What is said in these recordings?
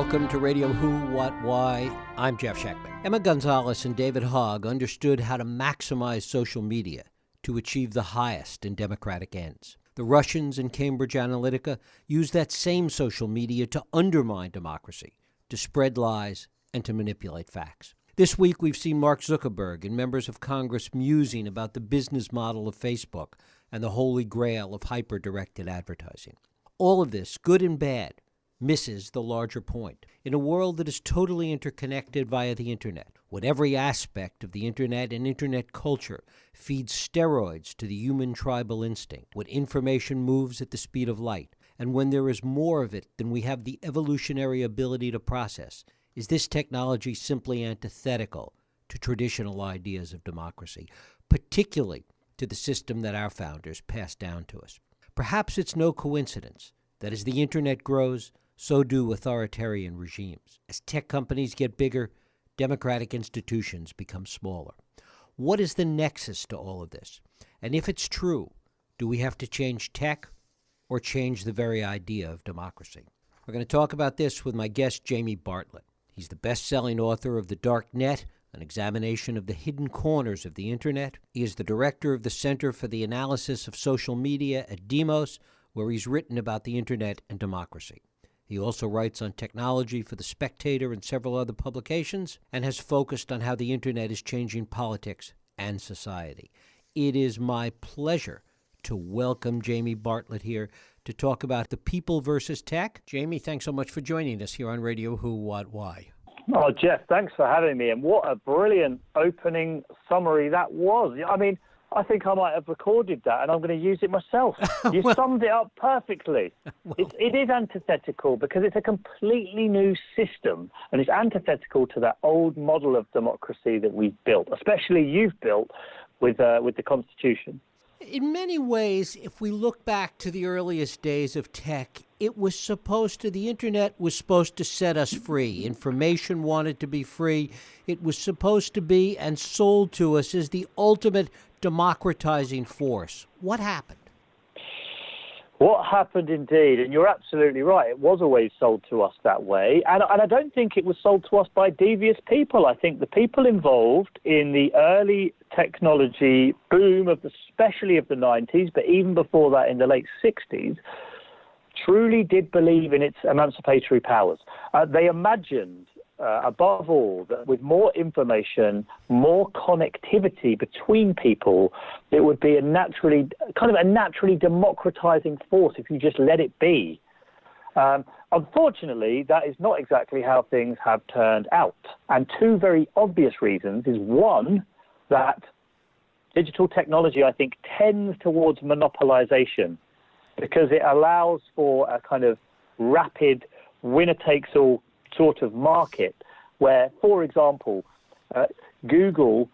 Welcome to Radio Who, What, Why. I'm Jeff Schechtman. Emma Gonzalez and David Hogg understood how to maximize social media to achieve the highest in democratic ends. The Russians and Cambridge Analytica used that same social media to undermine democracy, to spread lies, and to manipulate facts. This week, we've seen Mark Zuckerberg and members of Congress musing about the business model of Facebook and the holy grail of hyper-directed advertising. All of this, good and bad, misses the larger point. In a world that is totally interconnected via the internet, when every aspect of the internet and internet culture feeds steroids to the human tribal instinct, when information moves at the speed of light, and when there is more of it than we have the evolutionary ability to process, is this technology simply antithetical to traditional ideas of democracy, particularly to the system that our founders passed down to us? Perhaps it's no coincidence that as the internet grows, so do authoritarian regimes. As tech companies get bigger, democratic institutions become smaller. What is the nexus to all of this? And if it's true, do we have to change tech or change the very idea of democracy? We're going to talk about this with my guest, Jamie Bartlett. He's the best-selling author of The Dark Net, an examination of the hidden corners of the internet. He is the director of the Center for the Analysis of Social Media at Demos, where he's written about the internet and democracy. He also writes on technology for The Spectator and several other publications, and has focused on how the internet is changing politics and society. It is my pleasure to welcome Jamie Bartlett here to talk about the people versus tech. Jamie, thanks so much for joining us here on Radio Who, What, Why. Oh, Jeff, thanks for having me. And what a brilliant opening summary that was. I mean, I think I might have recorded that, and I'm going to use it myself. You summed it up perfectly. It is antithetical because it's a completely new system, and it's antithetical to that old model of democracy that we've built, especially you've built with the Constitution. In many ways, if we look back to the earliest days of tech, the internet was supposed to set us free. Information wanted to be free. It was supposed to be and sold to us as the ultimate democratizing force. What happened? What happened indeed, and you're absolutely right. It was always sold to us that way, and I don't think it was sold to us by devious people. I think the people involved in the early technology boom especially of the 90s, but even before that in the late 60s, truly did believe in its emancipatory powers. They imagined, above all, that with more information, more connectivity between people, it would be a naturally democratizing force if you just let it be. Unfortunately, that is not exactly how things have turned out. And two very obvious reasons is, one, that digital technology, I think, tends towards monopolization because it allows for a kind of rapid winner-takes-all sort of market where, for example, Google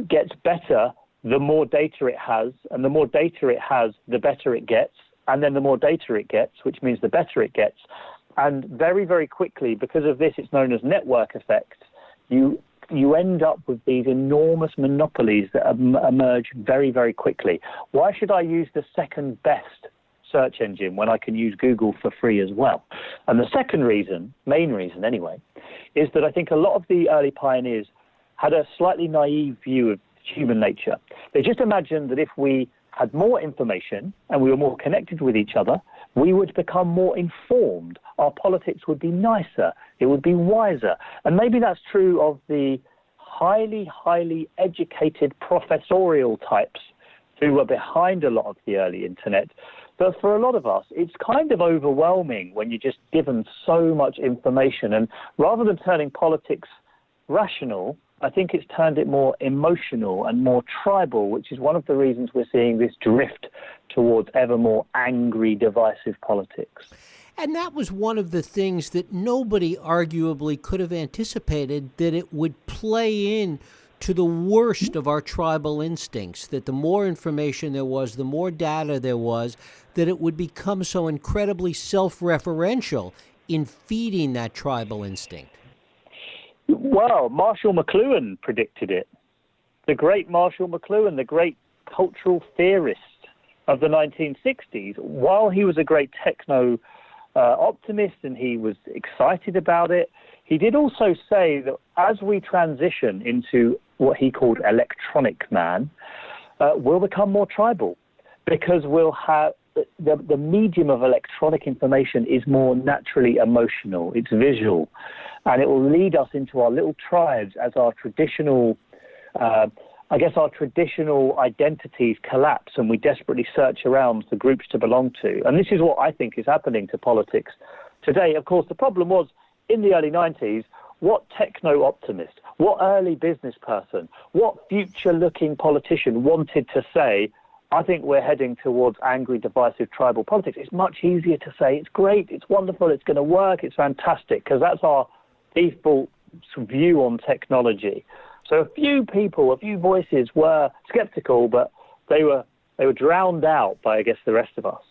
gets better the more data it has, and the more data it has, the better it gets, and then the more data it gets, which means the better it gets. And very, very quickly, because of this, it's known as network effect, you end up with these enormous monopolies that emerge very, very quickly. Why should I use the second best search engine when I can use Google for free as well? And the second reason, main reason anyway, is that I think a lot of the early pioneers had a slightly naive view of human nature. They just imagined that if we had more information and we were more connected with each other, we would become more informed. Our politics would be nicer. It would be wiser. And maybe that's true of the highly, highly educated professorial types who were behind a lot of the early internet. But for a lot of us, it's kind of overwhelming when you're just given so much information. And rather than turning politics rational, I think it's turned it more emotional and more tribal, which is one of the reasons we're seeing this drift towards ever more angry, divisive politics. And that was one of the things that nobody arguably could have anticipated, that it would play in to the worst of our tribal instincts, that the more information there was, the more data there was, that it would become so incredibly self-referential in feeding that tribal instinct. Well, Marshall McLuhan predicted it. The great Marshall McLuhan, the great cultural theorist of the 1960s, while he was a great techno optimist and he was excited about it. He did also say that as we transition into what he called electronic man, we'll become more tribal because we'll have the medium of electronic information is more naturally emotional. It's visual, and it will lead us into our little tribes as our traditional our traditional identities collapse and we desperately search around for groups to belong to. And this is what I think is happening to politics today. Of course, the problem was in the early 90s, what techno-optimist, what early business person, what future-looking politician wanted to say, I think we're heading towards angry, divisive tribal politics. It's much easier to say, it's great, it's wonderful, it's going to work, it's fantastic, because that's our default view on technology. So a few people, a few voices were skeptical, but they were drowned out by, I guess, the rest of us.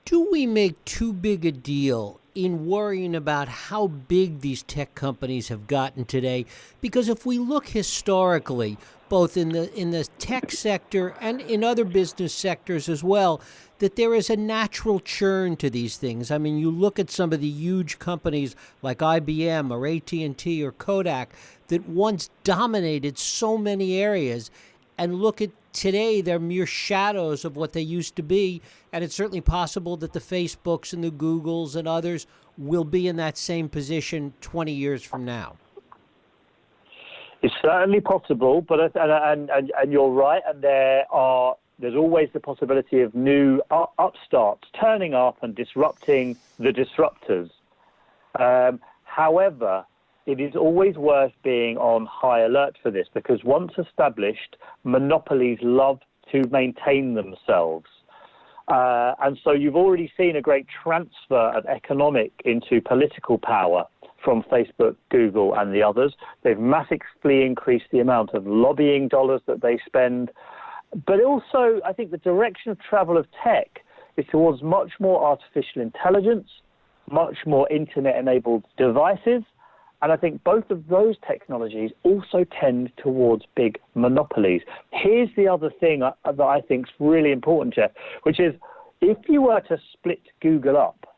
Do we make too big a deal in worrying about how big these tech companies have gotten today? Because if we look historically, both in the tech sector and in other business sectors as well, that there is a natural churn to these things. I mean, you look at some of the huge companies like IBM or AT&T or Kodak that once dominated so many areas, and look at today, they're mere shadows of what they used to be. And it's certainly possible that the Facebooks and the Googles and others will be in that same position 20 years from now. It's certainly possible, but and you're right, and there's always the possibility of new upstarts turning up and disrupting the disruptors. However, it is always worth being on high alert for this, because once established, monopolies love to maintain themselves. And so you've already seen a great transfer of economic into political power from Facebook, Google, and the others. They've massively increased the amount of lobbying dollars that they spend. But also, I think the direction of travel of tech is towards much more artificial intelligence, much more internet-enabled devices. And I think both of those technologies also tend towards big monopolies. Here's the other thing that I think is really important, Jeff, which is if you were to split Google up,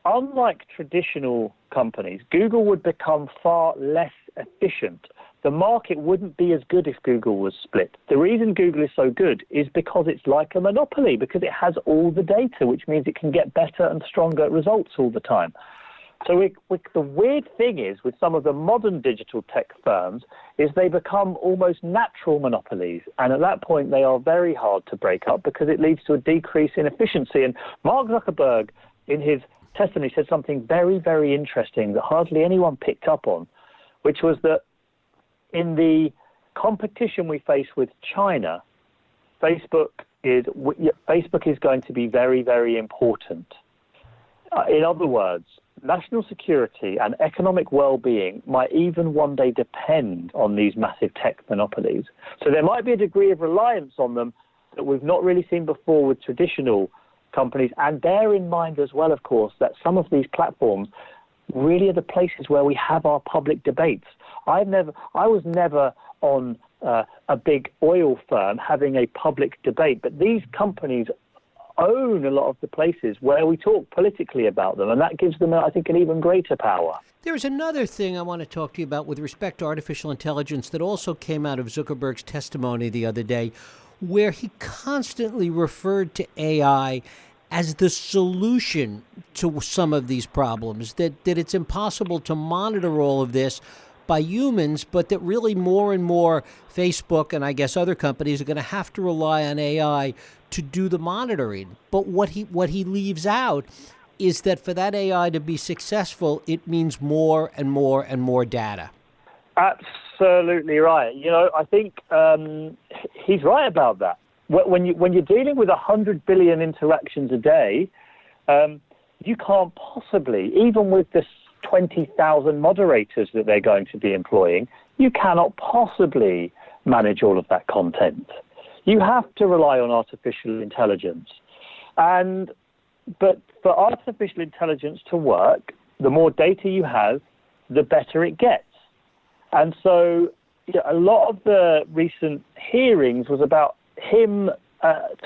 unlike traditional companies, Google would become far less efficient. The market wouldn't be as good if Google was split. The reason Google is so good is because it's like a monopoly, because it has all the data, which means it can get better and stronger results all the time. So the weird thing is with some of the modern digital tech firms is they become almost natural monopolies. And at that point, they are very hard to break up because it leads to a decrease in efficiency. And Mark Zuckerberg, in his testimony, said something very, very interesting that hardly anyone picked up on, which was that in the competition we face with China, Facebook is going to be very, very important. In other words, national security and economic well-being might even one day depend on these massive tech monopolies. So there might be a degree of reliance on them that we've not really seen before with traditional companies. And bear in mind as well, of course, that some of these platforms really are the places where we have our public debates. I was never on a big oil firm having a public debate, but these companies own a lot of the places where we talk politically about them, and that gives them, I think, an even greater power. There's another thing I want to talk to you about with respect to artificial intelligence that also came out of Zuckerberg's testimony the other day, where he constantly referred to AI as the solution to some of these problems, that it's impossible to monitor all of this by humans, but that really more and more Facebook and I guess other companies are going to have to rely on AI to do the monitoring. But what he leaves out is that for that AI to be successful, it means more and more and more data. Absolutely right. You know, I think he's right about that. When you're dealing with 100 billion interactions a day, you can't possibly, even with the 20,000 moderators that they're going to be employing, you cannot possibly manage all of that content. You have to rely on artificial intelligence. But for artificial intelligence to work, the more data you have, the better it gets. And so a lot of the recent hearings was about him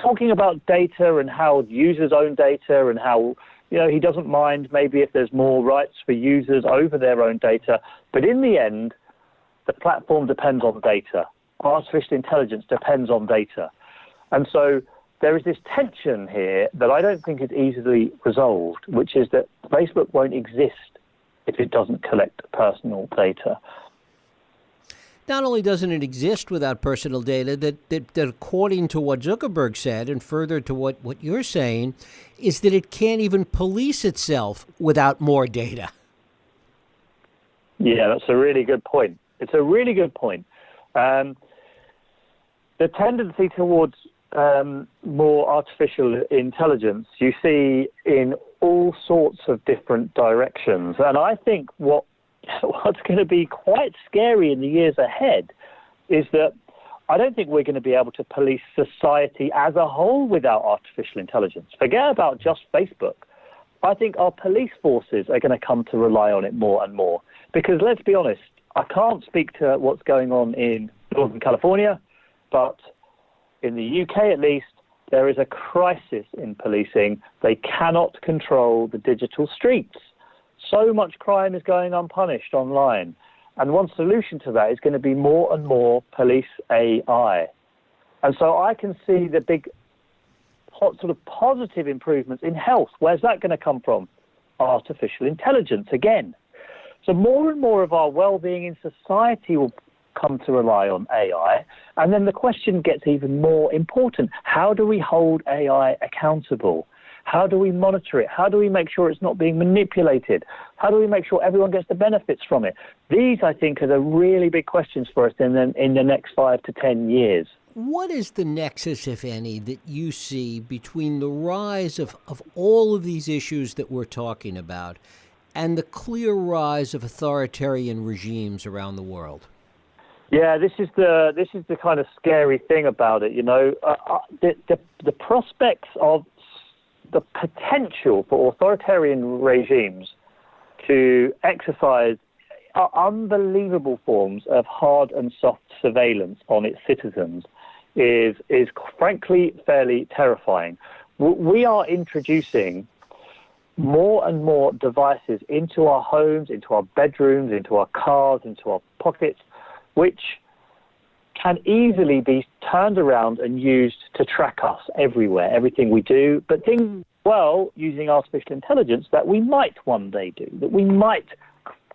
talking about data and how users own data and how He doesn't mind maybe if there's more rights for users over their own data. But in the end, the platform depends on data. Artificial intelligence depends on data. And so there is this tension here that I don't think is easily resolved, which is that Facebook won't exist if it doesn't collect personal data. Not only doesn't it exist without personal data, that according to what Zuckerberg said, and further to what you're saying, is that it can't even police itself without more data. Yeah, that's a really good point. It's a really good point. The tendency towards more artificial intelligence you see in all sorts of different directions. And I think what's going to be quite scary in the years ahead is that I don't think we're going to be able to police society as a whole without artificial intelligence. Forget about just Facebook. I think our police forces are going to come to rely on it more and more. Because let's be honest, I can't speak to what's going on in Northern California, but in the UK at least, there is a crisis in policing. They cannot control the digital streets. So much crime is going unpunished online. And one solution to that is going to be more and more police AI. And so I can see the big sort of positive improvements in health. Where's that going to come from? Artificial intelligence again. So more and more of our well-being in society will come to rely on AI. And then the question gets even more important. How do we hold AI accountable? How do we monitor it? How do we make sure it's not being manipulated? How do we make sure everyone gets the benefits from it? These, I think, are the really big questions for us in the next 5 to 10 years. What is the nexus, if any, that you see between the rise of all of these issues that we're talking about and the clear rise of authoritarian regimes around the world? Yeah, this is the kind of scary thing about it. The prospects of the potential for authoritarian regimes to exercise unbelievable forms of hard and soft surveillance on its citizens is frankly fairly terrifying. We are introducing more and more devices into our homes, into our bedrooms, into our cars, into our pockets, which can easily be turned around and used to track us everywhere, everything we do, but things, using artificial intelligence that we might one day do,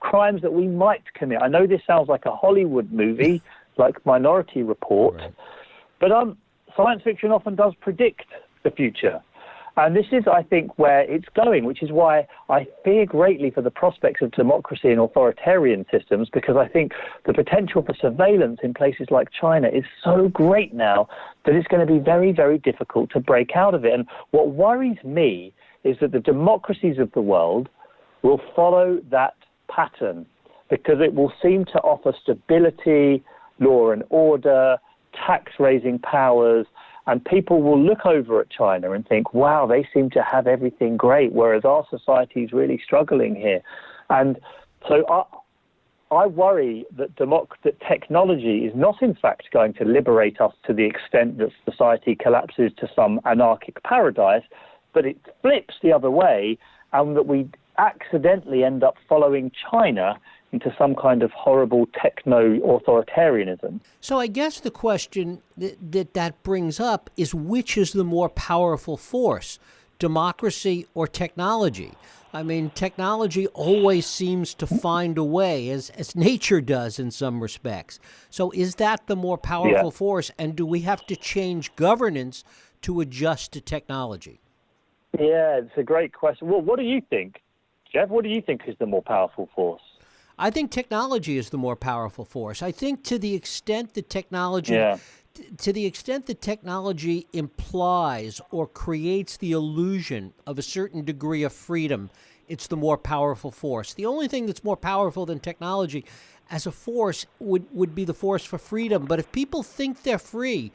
crimes that we might commit. I know this sounds like a Hollywood movie, like Minority Report, right. But science fiction often does predict the future. And this is, I think, where it's going, which is why I fear greatly for the prospects of democracy in authoritarian systems, because I think the potential for surveillance in places like China is so great now that it's going to be very, very difficult to break out of it. And what worries me is that the democracies of the world will follow that pattern, because it will seem to offer stability, law and order, tax-raising powers, and people will look over at China and think, wow, they seem to have everything great, whereas our society is really struggling here. And so I worry that technology is not, in fact, going to liberate us to the extent that society collapses to some anarchic paradise, but it flips the other way, and that we accidentally end up following China into some kind of horrible techno-authoritarianism. So I guess the question that brings up is, which is the more powerful force, democracy or technology? I mean, technology always seems to find a way, as nature does in some respects. So is that the more powerful force, and do we have to change governance to adjust to technology? Yeah, it's a great question. Well, what do you think, Jeff? What do you think is the more powerful force? I think technology is the more powerful force. I think to the extent that technology implies or creates the illusion of a certain degree of freedom, it's the more powerful force. The only thing that's more powerful than technology as a force would be the force for freedom. But if people think they're free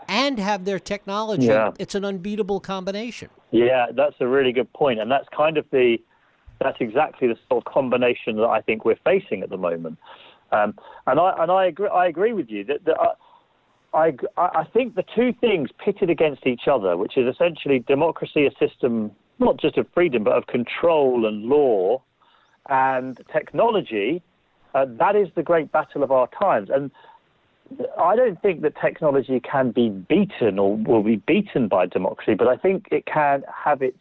and have their technology, it's an unbeatable combination. Yeah, that's a really good point. And that's that's exactly the sort of combination that I think we're facing at the moment. And I agree with you that I think the two things pitted against each other, which is essentially democracy, a system not just of freedom, but of control and law and technology, that is the great battle of our times. And I don't think that technology can be beaten or will be beaten by democracy, but I think it can have its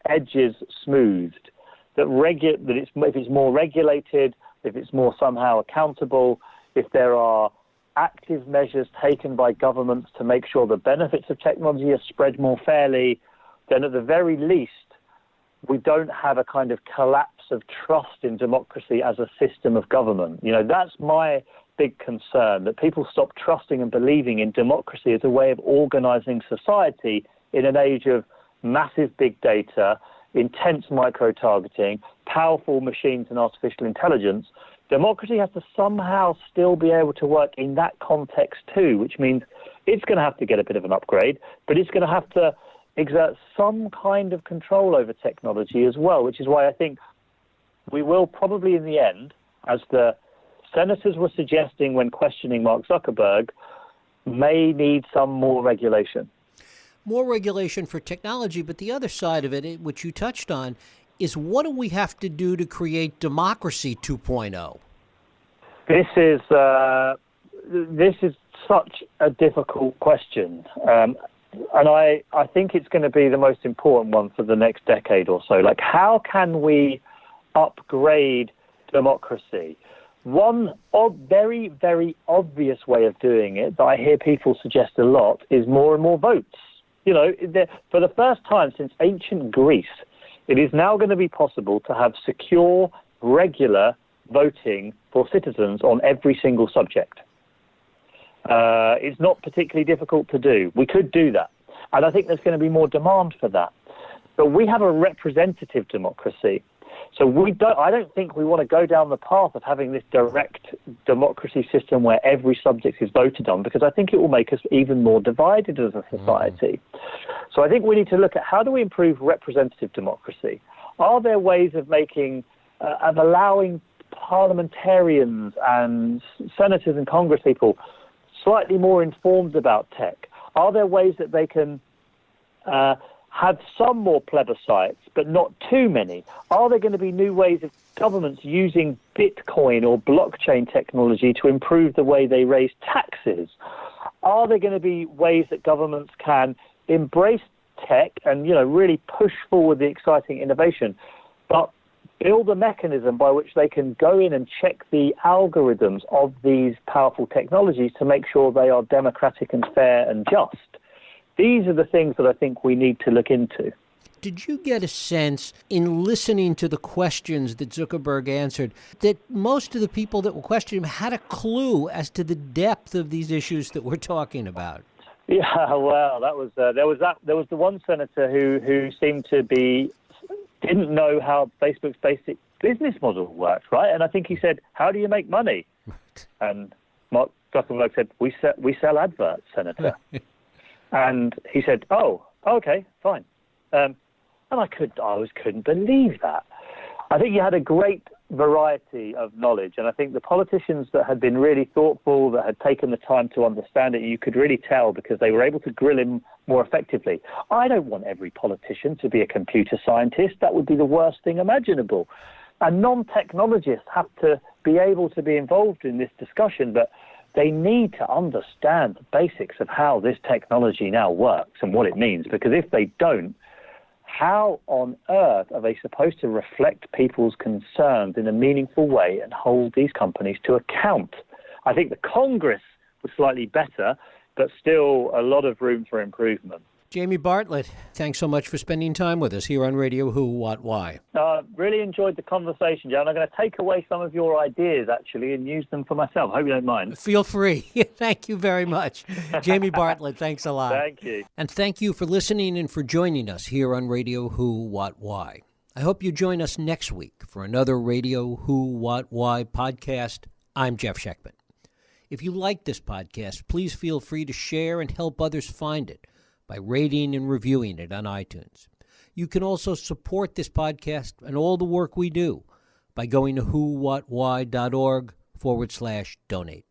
edges smoothed. If it's more regulated, if it's more somehow accountable, if there are active measures taken by governments to make sure the benefits of technology are spread more fairly, then at the very least, we don't have a kind of collapse of trust in democracy as a system of government. That's my big concern, that people stop trusting and believing in democracy as a way of organizing society in an age of massive big data, intense micro-targeting, powerful machines and artificial intelligence. Democracy has to somehow still be able to work in that context too, which means it's going to have to get a bit of an upgrade, but it's going to have to exert some kind of control over technology as well, which is why I think we will probably in the end, as the senators were suggesting when questioning Mark Zuckerberg, may need some more regulation. More regulation for technology, but the other side of it, which you touched on, is what do we have to do to create democracy 2.0? This is such a difficult question. And I think it's going to be the most important one for the next decade or so. Like, how can we upgrade democracy? One very, very obvious way of doing it that I hear people suggest a lot is more and more votes. For the first time since ancient Greece, it is now going to be possible to have secure, regular voting for citizens on every single subject. It's not particularly difficult to do. We could do that. And I think there's going to be more demand for that. But we have a representative democracy. So I don't think we want to go down the path of having this direct democracy system where every subject is voted on, because I think it will make us even more divided as a society. So I think we need to look at how do we improve representative democracy? Are there ways of allowing parliamentarians and senators and congresspeople slightly more informed about tech? Are there ways that they can have some more plebiscites, but not too many? Are there going to be new ways of governments using Bitcoin or blockchain technology to improve the way they raise taxes? Are there going to be ways that governments can embrace tech and, really push forward the exciting innovation, but build a mechanism by which they can go in and check the algorithms of these powerful technologies to make sure they are democratic and fair and just? These are the things that I think we need to look into. Did you get a sense in listening to the questions that Zuckerberg answered that most of the people that were questioning him had a clue as to the depth of these issues that we're talking about? Yeah, well, there was the one senator who seemed to didn't know how Facebook's basic business model worked, right? And I think he said, "How do you make money?" And Mark Zuckerberg said, "We sell adverts, Senator." And he said, "Oh, okay, fine." And I couldn't believe that. I think you had a great variety of knowledge, and I think the politicians that had been really thoughtful, that had taken the time to understand it, you could really tell because they were able to grill him more effectively. I don't want every politician to be a computer scientist. That would be the worst thing imaginable. And non-technologists have to be able to be involved in this discussion, but they need to understand the basics of how this technology now works and what it means, because if they don't, how on earth are they supposed to reflect people's concerns in a meaningful way and hold these companies to account? I think the Congress was slightly better, but still a lot of room for improvement. Jamie Bartlett, thanks so much for spending time with us here on Radio Who, What, Why. Really enjoyed the conversation, John. I'm going to take away some of your ideas, actually, and use them for myself. Hope you don't mind. Feel free. Thank you very much. Jamie Bartlett, thanks a lot. Thank you. And thank you for listening and for joining us here on Radio Who, What, Why. I hope you join us next week for another Radio Who, What, Why podcast. I'm Jeff Sheckman. If you like this podcast, please feel free to share and help others find it by rating and reviewing it on iTunes. You can also support this podcast and all the work we do by going to whowhatwhy.org/donate.